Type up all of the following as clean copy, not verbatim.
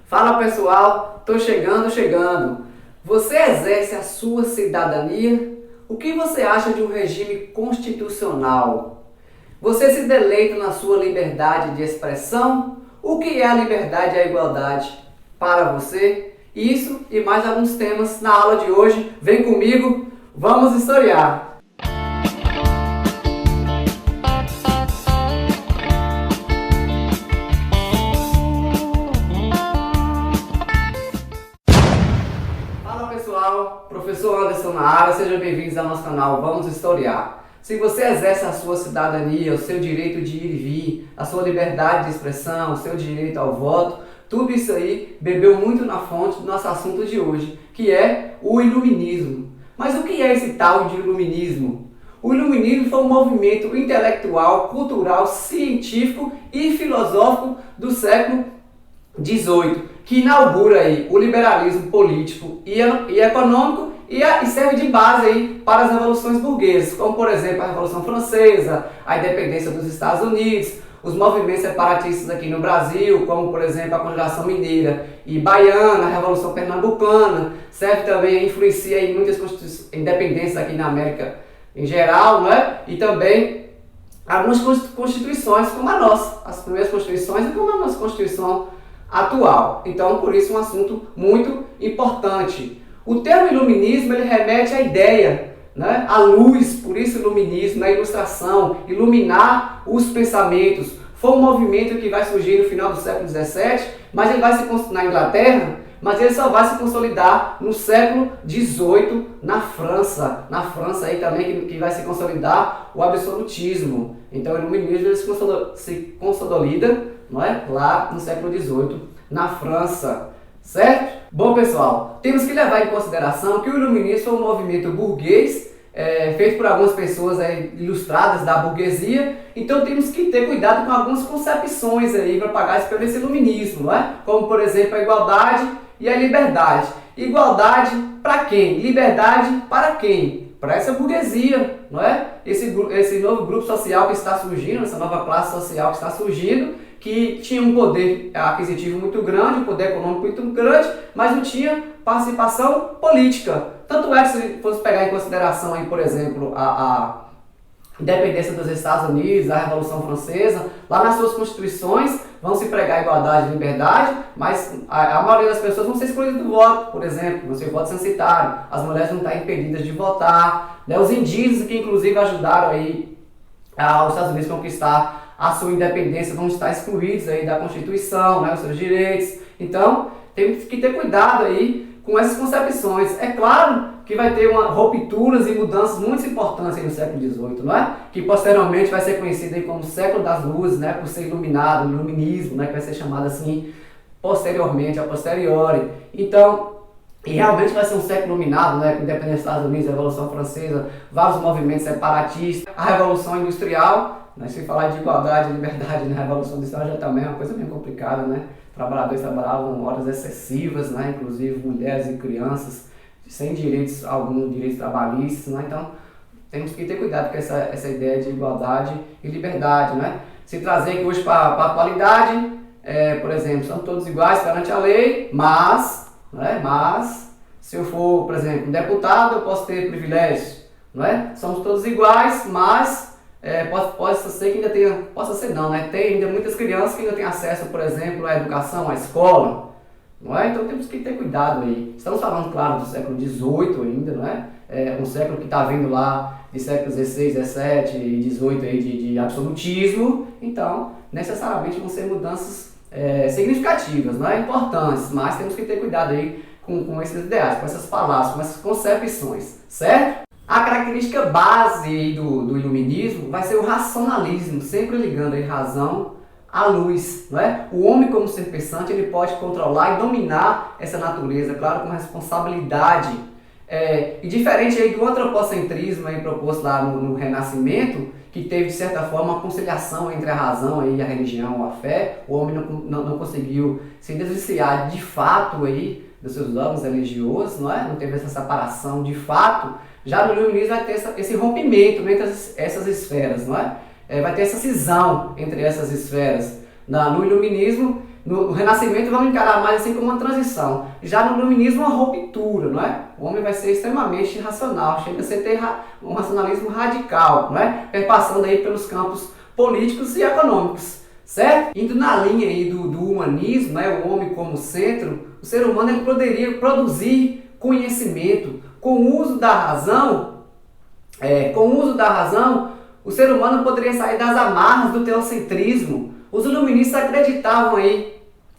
Fala pessoal, tô chegando. Você exerce a sua cidadania? O que você acha de um regime constitucional? Você se deleita na sua liberdade de expressão? O que é a liberdade e a igualdade para você? Isso e mais alguns temas na aula de hoje. Vem comigo, vamos historiar! Fala pessoal, professor Anderson na área, sejam bem-vindos ao nosso canal Vamos Historiar. Se você exerce a sua cidadania, o seu direito de ir e vir, a sua liberdade de expressão, o seu direito ao voto, tudo isso aí bebeu muito na fonte do nosso assunto de hoje, que é o iluminismo. Mas o que é esse tal de iluminismo? O iluminismo foi um movimento intelectual, cultural, científico e filosófico do século XVIII, que inaugura aí o liberalismo político e econômico e serve de base aí para as revoluções burguesas, como por exemplo a Revolução Francesa, a independência dos Estados Unidos, os movimentos separatistas aqui no Brasil, como por exemplo a Congregação Mineira e Baiana, a Revolução Pernambucana, serve também, influencia em muitas independências aqui na América em geral, não é? E também algumas constituições como a nossa, as primeiras constituições e como a nossa Constituição atual. Então, por isso, um assunto muito importante. O termo iluminismo, ele remete à ideia, né? À luz, por isso iluminismo, na ilustração, iluminar os pensamentos. Foi um movimento que vai surgir no final do século XVII, mas ele vai se na Inglaterra, mas ele só vai se consolidar no século XVIII na França. Na França aí também que vai se consolidar o absolutismo. Então o iluminismo ele se consolida, não é? Lá no século XVIII na França, certo? Bom pessoal, temos que levar em consideração que o iluminismo foi um movimento burguês, feito por algumas pessoas ilustradas da burguesia, então temos que ter cuidado com algumas concepções aí propagadas pelo esse iluminismo, não é? Como por exemplo a igualdade e a liberdade. Igualdade para quem? Liberdade para quem? Para essa burguesia, não é? Esse novo grupo social que está surgindo, essa nova classe social que está surgindo, que tinha um poder aquisitivo muito grande, um poder econômico muito grande, mas não tinha participação política. Tanto é que se fosse pegar em consideração, aí, por exemplo, a independência dos Estados Unidos, a Revolução Francesa, lá nas suas constituições vão se pregar igualdade e liberdade, mas a maioria das pessoas vão ser excluídas do voto, por exemplo, no seu voto censitário. As mulheres vão estar impedidas de votar, né? Os indígenas que inclusive ajudaram aí os Estados Unidos a conquistar a sua independência vão estar excluídos aí da Constituição, né, os seus direitos. Então, temos que ter cuidado aí com essas concepções. É claro que vai ter rupturas e mudanças muito importantes aí no século XVIII, não é? Que posteriormente vai ser conhecido aí como século das luzes, né, por ser iluminado, iluminismo, né, que vai ser chamado assim posteriormente, a posteriori. Então, e realmente vai ser um século iluminado, né, com a independência dos Estados Unidos, a Revolução Francesa, vários movimentos separatistas, a Revolução Industrial. Mas se falar de igualdade e liberdade na Revolução Industrial já também é uma coisa bem complicada, né? Trabalhadores trabalhavam horas excessivas, né? Inclusive mulheres e crianças sem direitos, alguns direitos trabalhistas, né? Então temos que ter cuidado com essa ideia de igualdade e liberdade, né? Se trazer aqui hoje para a atualidade, por exemplo, são todos iguais perante a lei, mas se eu for, por exemplo, um deputado, eu posso ter privilégios, não é? Somos todos iguais, mas possa ser que ainda tenha, possa ser não, né? Tem ainda muitas crianças que ainda têm acesso, por exemplo, à educação, à escola, não é? Então temos que ter cuidado aí. Estamos falando, claro, do século XVIII ainda, não é? Um século que está vindo lá de séculos XVI, XVII e XVIII aí de absolutismo, então necessariamente vão ser mudanças significativas, não é? Importantes, mas temos que ter cuidado aí com esses ideais, com essas palavras, com essas concepções, certo? A característica base do iluminismo vai ser o racionalismo, sempre ligando a razão à luz, não é? O homem como ser pensante, ele pode controlar e dominar essa natureza, claro, com responsabilidade. E diferente aí do antropocentrismo aí proposto lá no Renascimento, que teve de certa forma uma conciliação entre a razão e a religião, a fé, o homem não conseguiu se desviciar de fato aí dos seus dogmas religiosos, não é? Não teve essa separação de fato. Já no iluminismo vai ter esse rompimento entre essas esferas, não é? Vai ter essa cisão entre essas esferas. No iluminismo, No Renascimento vamos encarar mais assim como uma transição. Já no Iluminismo uma ruptura, não é? O homem vai ser extremamente racional, chega a ser ter um racionalismo radical, não é? Perpassando aí pelos campos políticos e econômicos, certo? Indo na linha aí do humanismo, né? O homem como centro, o ser humano ele poderia produzir conhecimento com o uso da razão. O ser humano poderia sair das amarras do teocentrismo. Os iluministas acreditavam aí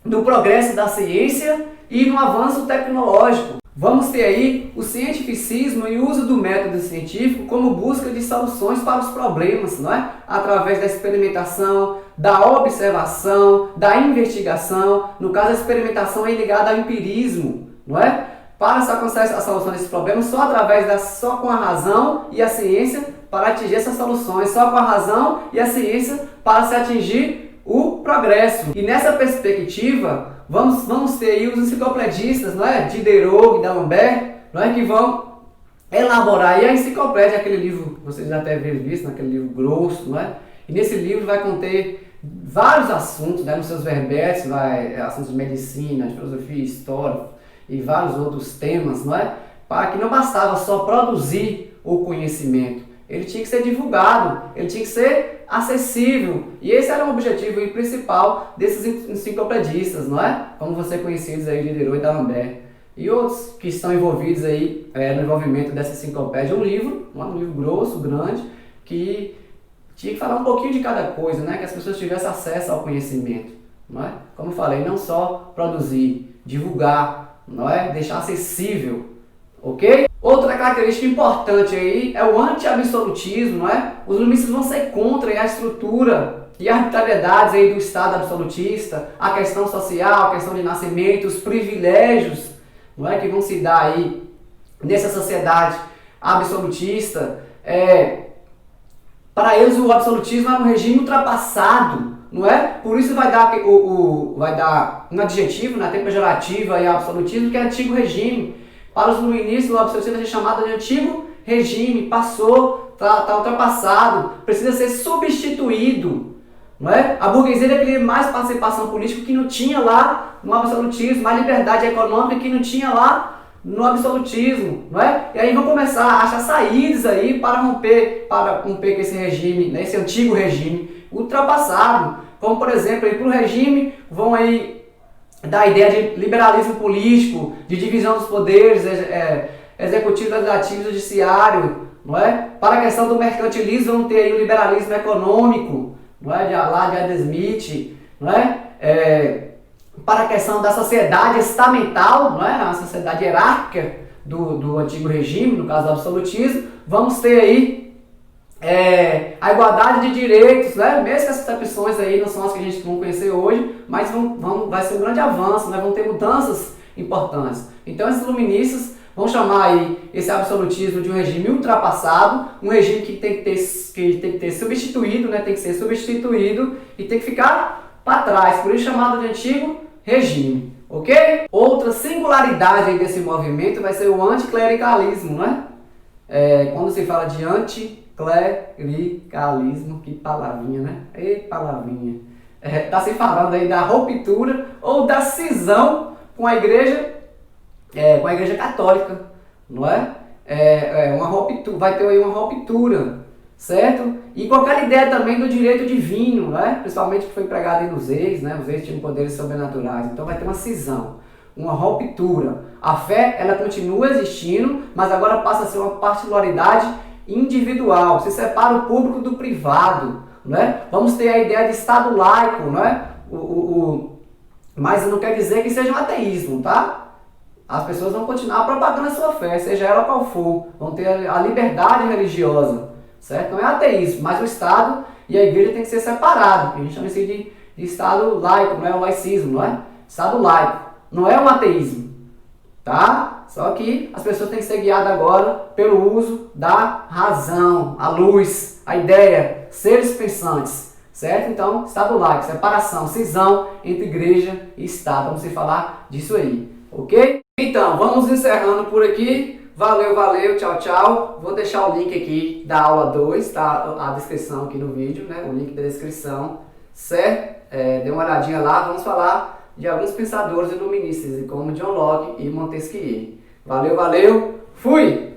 no progresso da ciência e no avanço tecnológico. Vamos ter aí o cientificismo e o uso do método científico como busca de soluções para os problemas, não é? Através da experimentação, da observação, da investigação. No caso, a experimentação é ligada ao empirismo, não é? Para se alcançar a solução desses problemas só com a razão e a ciência para atingir essas soluções, só com a razão e a ciência para se atingir o progresso. E nessa perspectiva, vamos ter aí os enciclopedistas, não é? Diderot e D'Alembert, não é? Que vão elaborar aí a enciclopédia, aquele livro, vocês já devem ter visto, naquele livro grosso, não é? E nesse livro vai conter vários assuntos, né? Nos seus verbetes, assuntos de medicina, de filosofia, história e vários outros temas, não é? Para que não bastava só produzir o conhecimento, ele tinha que ser divulgado, ele tinha que ser acessível. E esse era o objetivo principal desses enciclopedistas, não é? Como você conhecidos aí, Diderot e D'Alembert. E outros que estão envolvidos aí no envolvimento dessa enciclopédia. Um livro grosso, grande, que tinha que falar um pouquinho de cada coisa, né? Que as pessoas tivessem acesso ao conhecimento, não é? Como eu falei, não só produzir, divulgar, não é? Deixar acessível, ok? Outra característica importante aí é o anti-absolutismo, não é? Os iluministas vão ser contra a estrutura e arbitrariedades aí do Estado absolutista, a questão social, a questão de nascimento, os privilégios, não é? Que vão se dar aí nessa sociedade absolutista. Para eles o absolutismo é um regime ultrapassado, não é? Por isso vai dar um adjetivo, na tempo pejorativo aí, absolutismo, que é antigo regime. Para os iluministas, o absolutismo é chamado de antigo regime, passou, está ultrapassado, precisa ser substituído, não é? A burguesia queria mais participação política que não tinha lá no absolutismo, mais liberdade econômica que não tinha lá no absolutismo, não é? E aí vão começar a achar saídas aí para romper com esse regime, né? Esse antigo regime ultrapassado, como por exemplo, para o regime vão aí da ideia de liberalismo político, de divisão dos poderes, executivo, legislativo e judiciário, não é? Para a questão do mercantilismo, vamos ter aí o liberalismo econômico, não é? De Adam Smith, não é? Para a questão da sociedade estamental, não é? A sociedade hierárquica do antigo regime, no caso do absolutismo, vamos ter aí a igualdade de direitos, né? Mesmo que essas opções aí não são as que a gente vai conhecer hoje, mas vai ser um grande avanço, né? Vão ter mudanças importantes. Então esses iluministas vão chamar aí esse absolutismo de um regime ultrapassado, um regime que tem que ter substituído, né? Tem que ser substituído e tem que ficar para trás, por isso chamado de antigo regime, ok? Outra singularidade aí desse movimento vai ser o anticlericalismo, né? Quando se fala de anticlericalismo, que palavrinha, né? Palavrinha. Está se falando aí da ruptura ou da cisão com a igreja católica, não é? Uma ruptura, vai ter aí uma ruptura, certo? E com aquela ideia também do direito divino, né? Principalmente que foi empregado aí nos reis, né? Os reis tinham poderes sobrenaturais, então vai ter uma cisão, uma ruptura. A fé, ela continua existindo, mas agora passa a ser uma particularidade individual, se separa o público do privado, né? Vamos ter a ideia de Estado laico, né? Mas não quer dizer que seja um ateísmo, tá? As pessoas vão continuar propagando a sua fé, seja ela qual for, vão ter a liberdade religiosa, certo? Não é ateísmo, mas o Estado e a igreja tem que ser separado. A gente chama isso de Estado laico, não é o laicismo, não é? Estado laico, não é um ateísmo, tá? Só que as pessoas têm que ser guiadas agora pelo uso da razão, a luz, a ideia, seres pensantes, certo? Então, Estado laico, separação, cisão entre igreja e Estado, vamos falar disso aí, ok? Então, vamos encerrando por aqui. Valeu, tchau, tchau. Vou deixar o link aqui da aula 2, tá? A descrição aqui no vídeo, né? O link da descrição, certo? Dê uma olhadinha lá, vamos falar de alguns pensadores iluministas, como John Locke e Montesquieu. Valeu, valeu, fui!